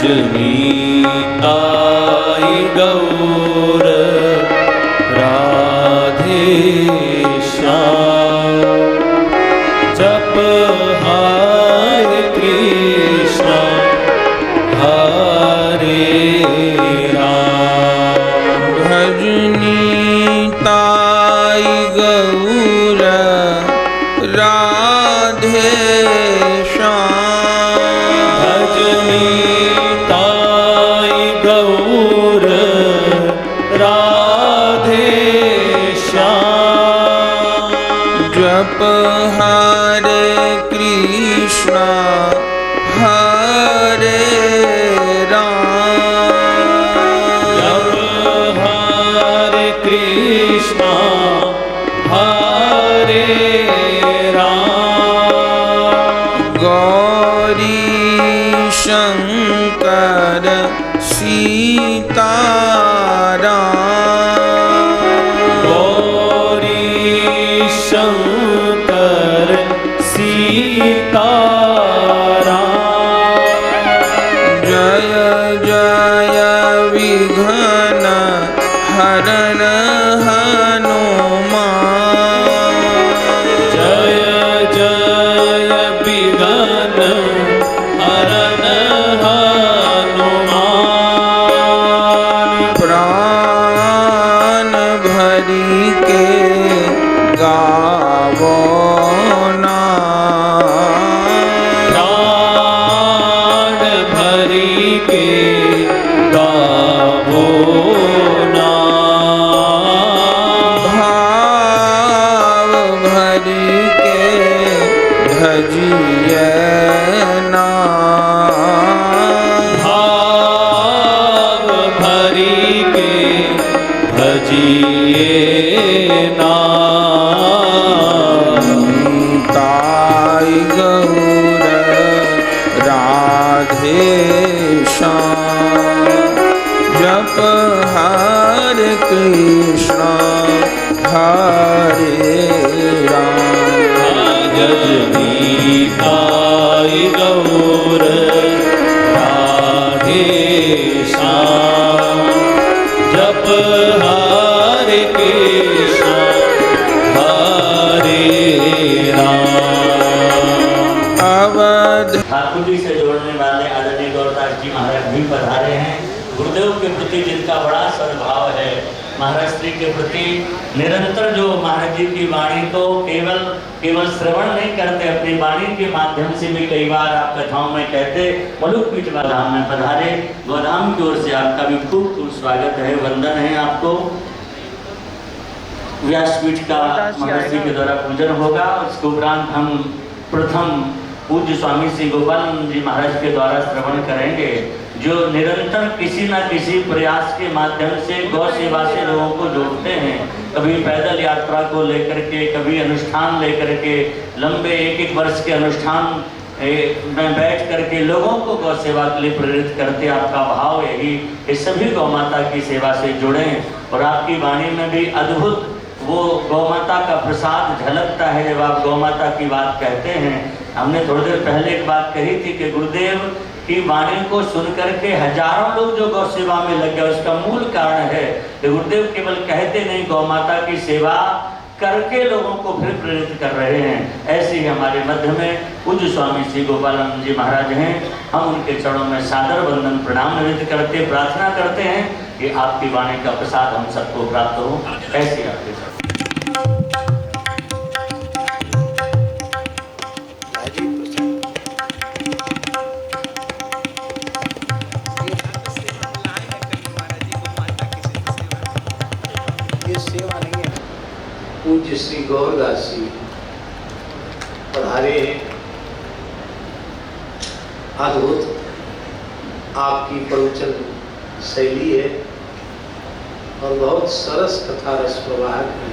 भजनीताई गौर राधे श्याम जप हरे कृष्ण हरे राम भजनीताई गौर राधे जप हरे कृष्ण हरे राम जप हरे कृष्ण हरे राम गौरी शंकर सीताराम शंकर सीताराम जय जय विघ्न हरण हनुमान जय जय विघ्न हरण हनुमान प्राण भरी के गावो ना प्राण भरी के गावो ना भाव भरी के भजिए ना भाव भरी के भजिए ना ताई गौर राधे श्याम जप हरे कृष्ण हरे राम भजनीताई गौर राधे श्याम जप हरे कृष्ण हरे राम अवध ठाकुर जी से जोड़ने वाले आदरणीय गौरदास जी महाराज भी पधारे हैं। गुरुदेव के प्रति जिनका बड़ा सद्भाव है, महाराज श्री के प्रति निरंतर जो महाराज जी की वाणी को केवल श्रवण नहीं करते, अपनी वाणी के माध्यम से भी कई बार आप कथाओं में कहते मलुक पीठ गोधाम में पधारे। गोधाम की ओर से आपका भी खूब खूब स्वागत है, वंदन है आपको। व्यासपीठ का महाराज जी के द्वारा पूजन होगा। उसके उपरांत हम प्रथम पूज्य स्वामी श्री गोपाल जी महाराज के द्वारा श्रवण करेंगे, जो निरंतर किसी न किसी प्रयास के माध्यम से गौ सेवा से लोगों को जोड़ते हैं। कभी पैदल यात्रा को लेकर के, कभी अनुष्ठान लेकर के, लंबे एक वर्ष के अनुष्ठान में बैठ करके लोगों को गौ सेवा के लिए प्रेरित करते। आपका भाव यही कि सभी गौ माता की सेवा से जुड़ें और आपकी वाणी में भी अद्भुत वो गौ माता का प्रसाद झलकता है जब आप गौ माता की बात कहते हैं। हमने थोड़ी देर पहले एक बात कही थी कि गुरुदेव की वाणी को सुनकर के हजारों लोग जो गौ सेवा में लग गए, उसका मूल कारण है कि गुरुदेव केवल कहते नहीं, गौ माता की सेवा करके लोगों को फिर प्रेरित कर रहे हैं। ऐसे ही हमारे मध्य में पूज्य स्वामी श्री गोपालानंद जी महाराज हैं। हम उनके चरणों में सादर वंदन प्रणाम निवेदित करते, प्रार्थना करते हैं कि आपकी वाणी का प्रसाद हम सबको प्राप्त हो। ऐसे आपके साथ पूज्य श्री गौरदास जी पधारे हैं। अद्भुत आपकी प्रवचन शैली है और बहुत सरस कथा रस प्रवाहक है।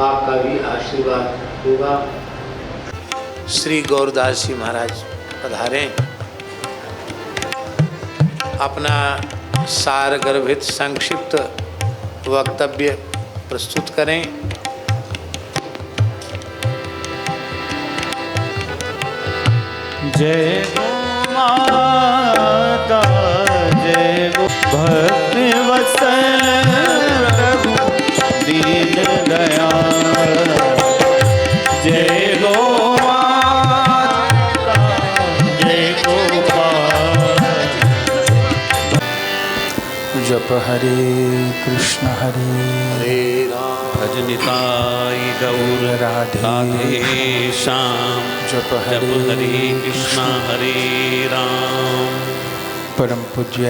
आपका भी आशीर्वाद होगा। श्री गौरदास जी महाराज पधारे, अपना सार गर्भित संक्षिप्त वक्तव्य प्रस्तुत करें। जय माता प्रभु दीन दयाल। जय गोमाता जय गोपाल। जप हरे कृष्ण हरे राम भज निताई गौर राधे श्याम। जप जप हरे कृष्ण हरे राम। परम पूज्य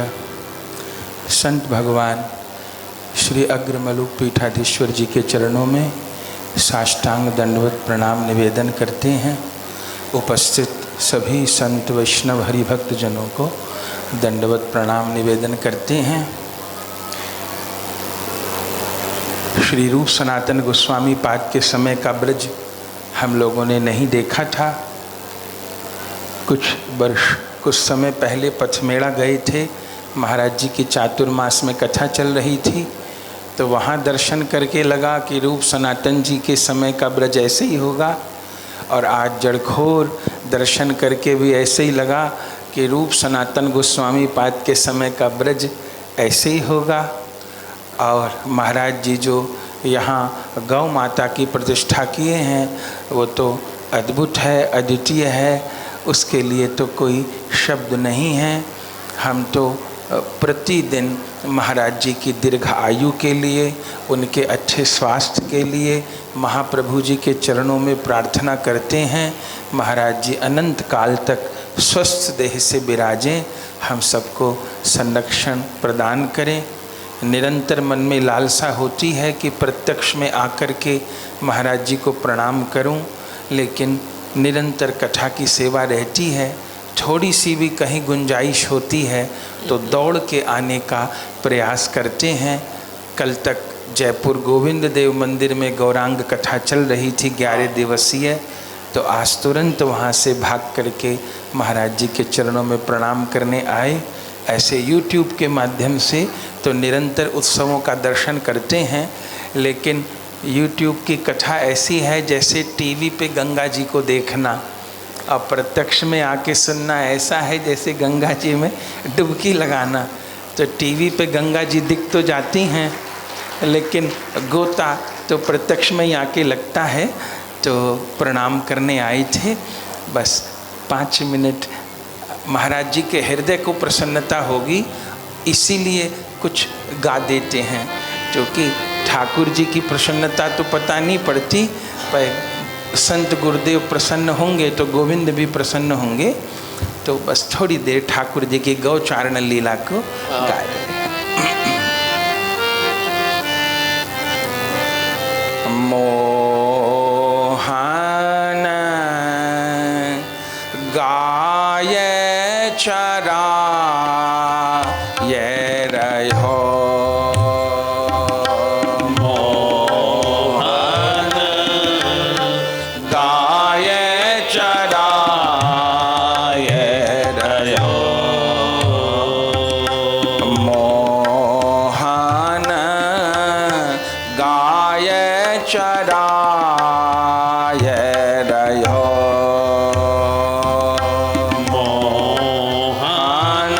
संत भगवान श्री अग्रमलु पीठाधीश्वर जी के चरणों में साष्टांग दंडवत प्रणाम निवेदन करते हैं। उपस्थित सभी संत वैष्णव हरिभक्त जनों को दंडवत प्रणाम निवेदन करते हैं। श्री रूप सनातन गोस्वामी पाद के समय का ब्रज हम लोगों ने नहीं देखा था। कुछ समय पहले पथमेड़ा गए थे, महाराज जी की चातुर्मास में कथा चल रही थी, तो वहाँ दर्शन करके लगा कि रूप सनातन जी के समय का ब्रज ऐसे ही होगा। और आज जड़खोर दर्शन करके भी ऐसे ही लगा कि रूप सनातन गोस्वामी पाद के समय का ब्रज ऐसे ही होगा। और महाराज जी जो यहाँ गौ माता की प्रतिष्ठा किए हैं वो तो अद्भुत है, अद्वितीय है, उसके लिए तो कोई शब्द नहीं है। हम तो प्रतिदिन महाराज जी की दीर्घ आयु के लिए, उनके अच्छे स्वास्थ्य के लिए महाप्रभु जी के चरणों में प्रार्थना करते हैं। महाराज जी अनंत काल तक स्वस्थ देह से विराजें, हम सबको संरक्षण प्रदान करें। निरंतर मन में लालसा होती है कि प्रत्यक्ष में आकर के महाराज जी को प्रणाम करूं, लेकिन निरंतर कथा की सेवा रहती है। थोड़ी सी भी कहीं गुंजाइश होती है तो दौड़ के आने का प्रयास करते हैं। कल तक जयपुर गोविंद देव मंदिर में गौरांग कथा चल रही थी 11 दिवसीय, तो आज तुरंत वहाँ से भाग करके महाराज जी के चरणों में प्रणाम करने आए। ऐसे YouTube के माध्यम से तो निरंतर उत्सवों का दर्शन करते हैं, लेकिन YouTube की कथा ऐसी है जैसे टीवी पे गंगा जी को देखना, और प्रत्यक्ष में आके सुनना ऐसा है जैसे गंगा जी में डुबकी लगाना। तो टीवी पे गंगा जी दिख तो जाती हैं, लेकिन गोता तो प्रत्यक्ष में ही आके लगता है। तो प्रणाम करने आए थे, बस 5 मिनट महाराज जी के हृदय को प्रसन्नता होगी, इसीलिए कुछ गा देते हैं। क्योंकि ठाकुर जी की प्रसन्नता तो पता नहीं पड़ती, पर संत गुरुदेव प्रसन्न होंगे तो गोविंद भी प्रसन्न होंगे। तो बस थोड़ी देर ठाकुर जी की गौचारण लीला को गा रहे हैं। मोहन गाय चरा ये रहो, मोहन गाय चरा ये रहो, मोहन गाय चरा ये रहो, मोहन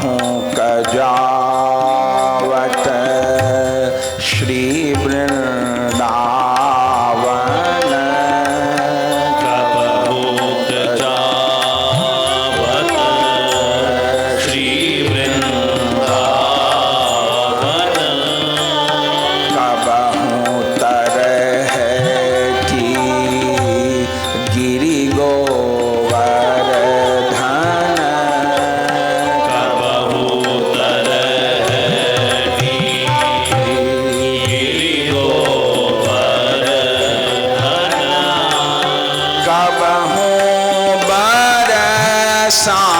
हूँ कजावत श्री वृंदावन कबहूत जावत श्री वृंदावन कबहूँ तरह की गिरि गोवर्धन कबहूत रहती गिरि गोवर्धन कबहूँ बरसाना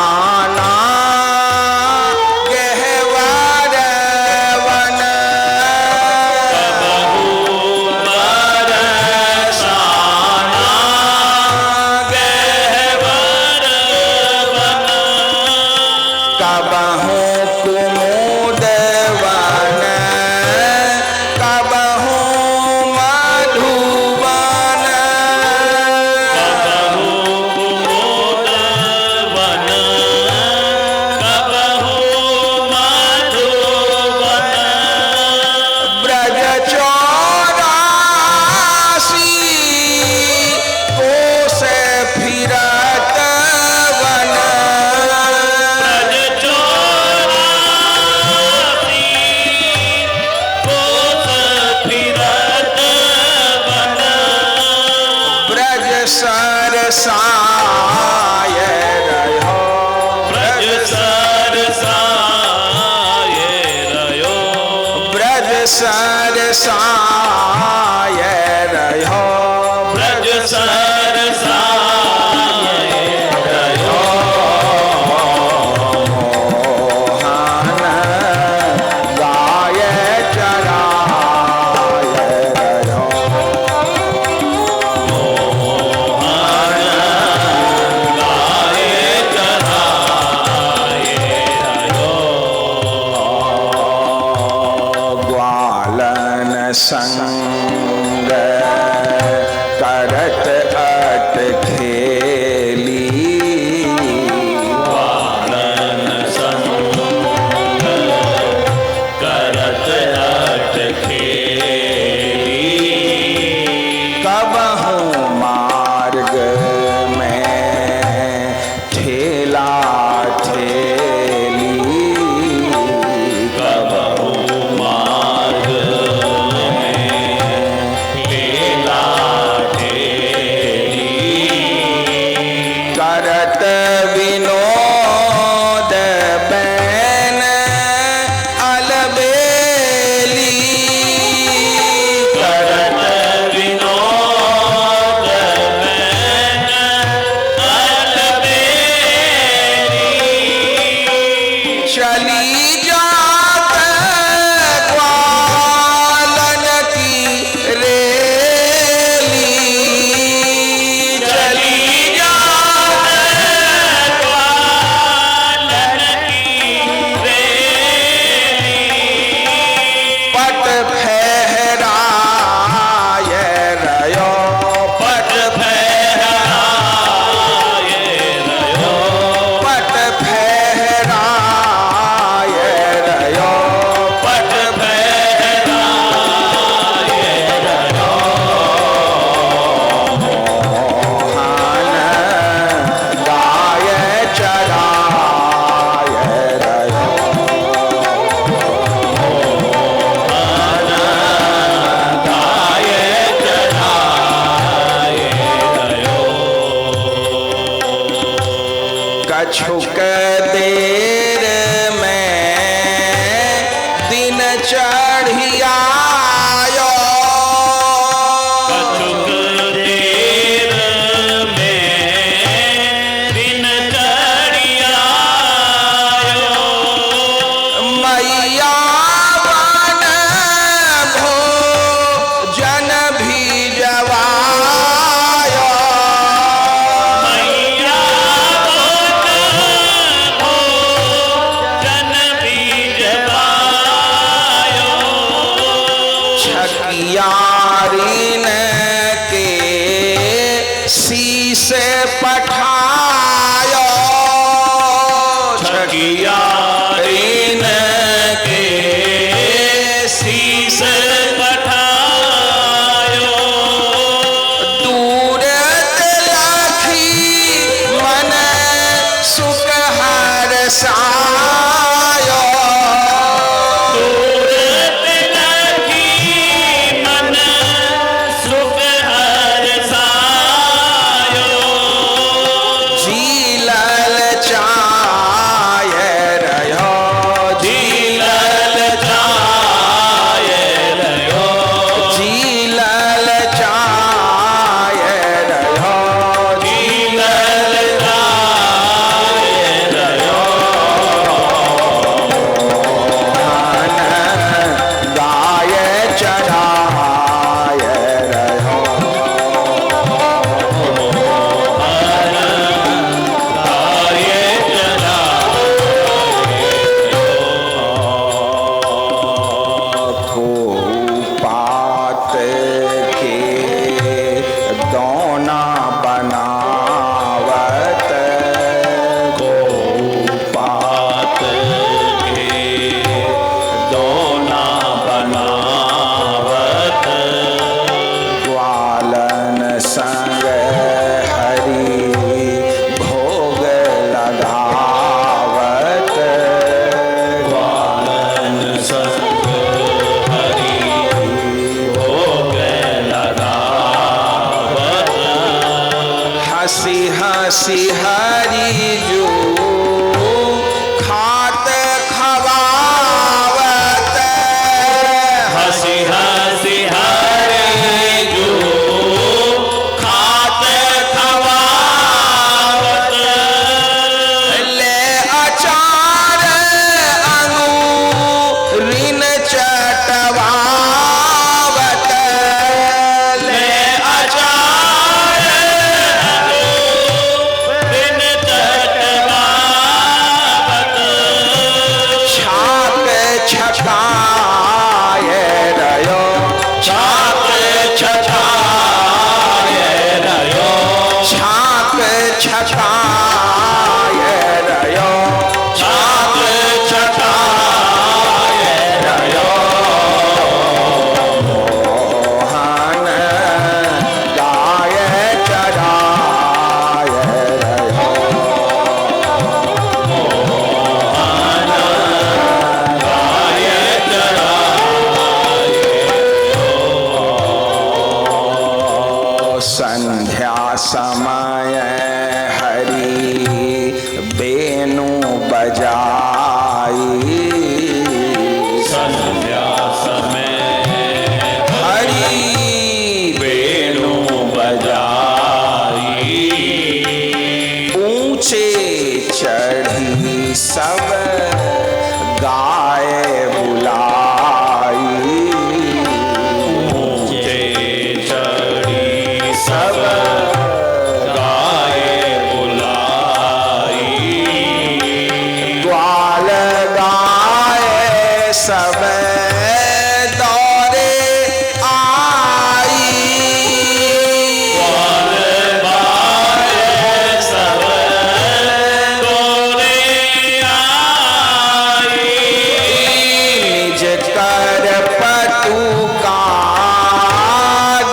गहवर वन कबहूँ कुमुद वन कबहूँ मधुवन ब्रज चौरासी कोस फिरत वन ब्रज सरसाय रहो ब्रज सरसाय रहो मोहन गाय चराय रहो ग्वालन संग करत अट खेली कबहूँ मार्ग में ठेला ठेली करत विनोद बैन अलबेली करत चली जात ग्वालन की रेली चली पट फहराय रयो पट फहराय रयो मोहन गाय चराय रयो कछुक देर में दिन चढ़ियायो मैया वन भोजन भी जवायो संध्या समय हरि वेणु बजाई ऊंचे चढ़ी सब गाय बुलाई ऊंचे चढ़ी सब गाय बुलाई ग्वाल गाय सब दौड़े आई ग्वाल गाय सब दौड़े आई निज कर पटुका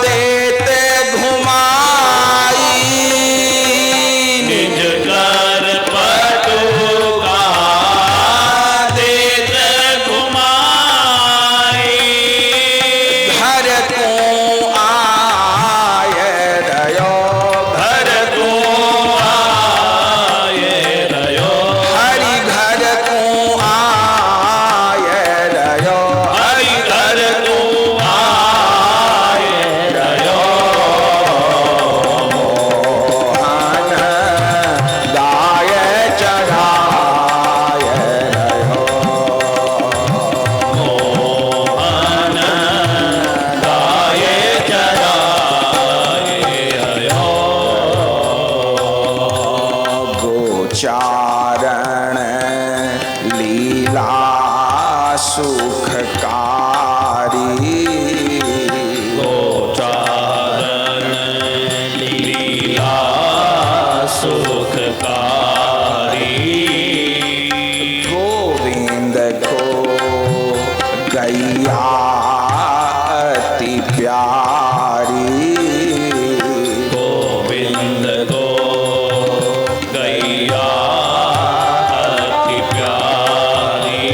देते घुमाई निज कर पटुका देत घुमाई घर को आय रयो घर को आए रयो हरि घर को आय रयो हरि घर को आए रयो मोहन गाय चढ़ाय रयो मोहन गाय चराए रयो गोचारण लीला सुखकारी गोचारण लीला सुखकारी गोविंद को गैया अति प्यारी गोविंद को गैया अति प्यारी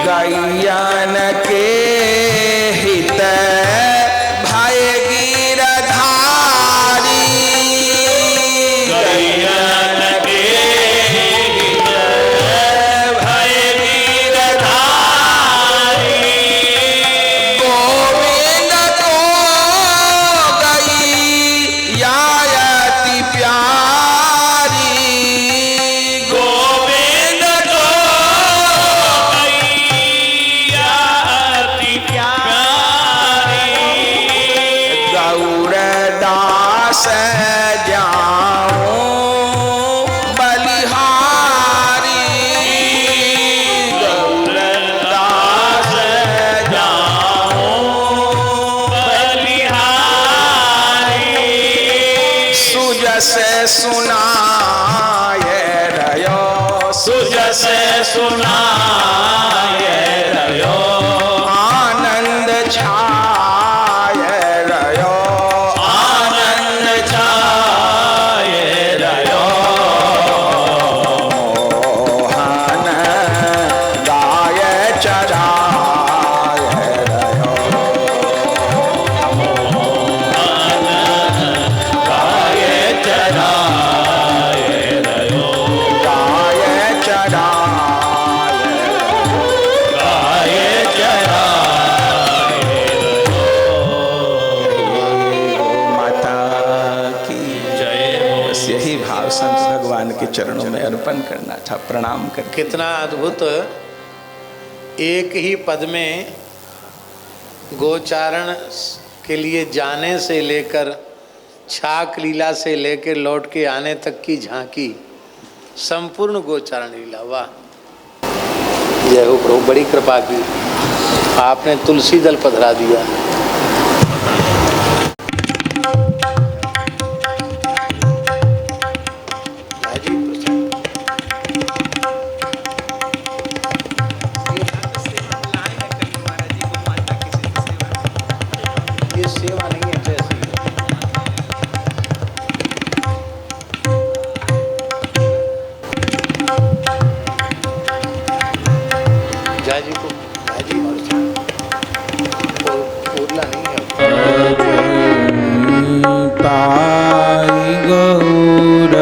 गैयन के हित भय गिरधारी गैयन के हित भय गिरधारी गोविंद को गैया अति प्यारी गोविंद को गैया अति प्यारी गौरदास जाऊं बलिहारी गौरदास जाऊं बलिहारी सुजस सुनाय रयो सुजस सुनाय रयो आनंद छाय रयो आनंद छाय रयो मोहन गाय चढ़ाय रयो गाय चराय रयो गाय चढ़ाय गाय चराय गो माता की जय हो बस यही भाव संत भगवान के चरणों में अर्पण करना था, प्रणाम करके। कितना अद्भुत एक ही पद में गोचारण के लिए जाने से लेकर छाक लीला से लेकर लौट के आने तक की झांकी, संपूर्ण गोचारण लीला। वाह, जय हो प्रभु, बड़ी कृपा की, आपने तुलसी दल पधरा दिया। ये सेवा नहीं है जैसी। जाजी को जाजी और उरला नहीं है। पाई गौर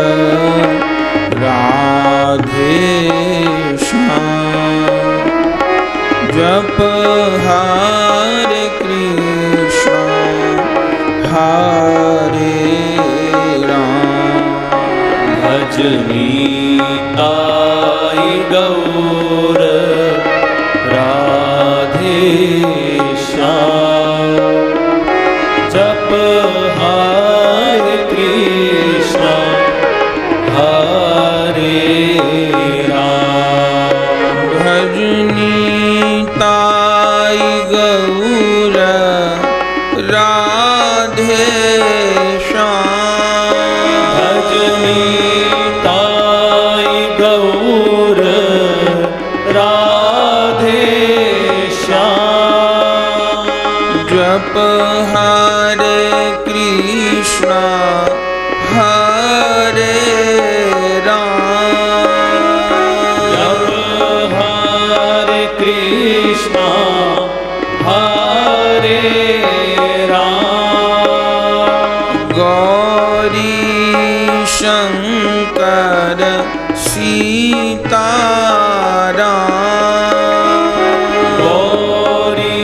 राधे हरे कृष्ण हरे राम भजनी ताई गौर राधे श्याम जप हरे कृष्ण हरे राम भजनी ताई गौर राधे श्याम भजनी ताई गौर राधे श्याम जप हरे कृष्ण हरे राम जप हरे कृष्ण हरे राम गौरी शंकर सीताराम गौरी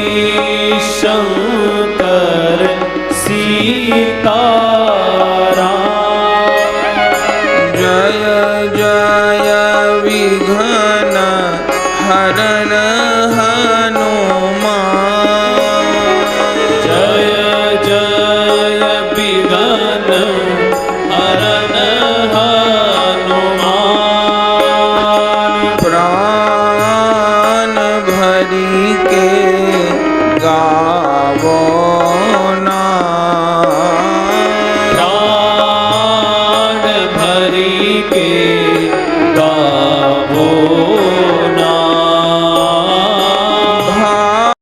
शंकर सीताराम जय जय विघ्न हरण हनुमान जय जय विघ्न हरन हनुमान प्राण भरी के गावो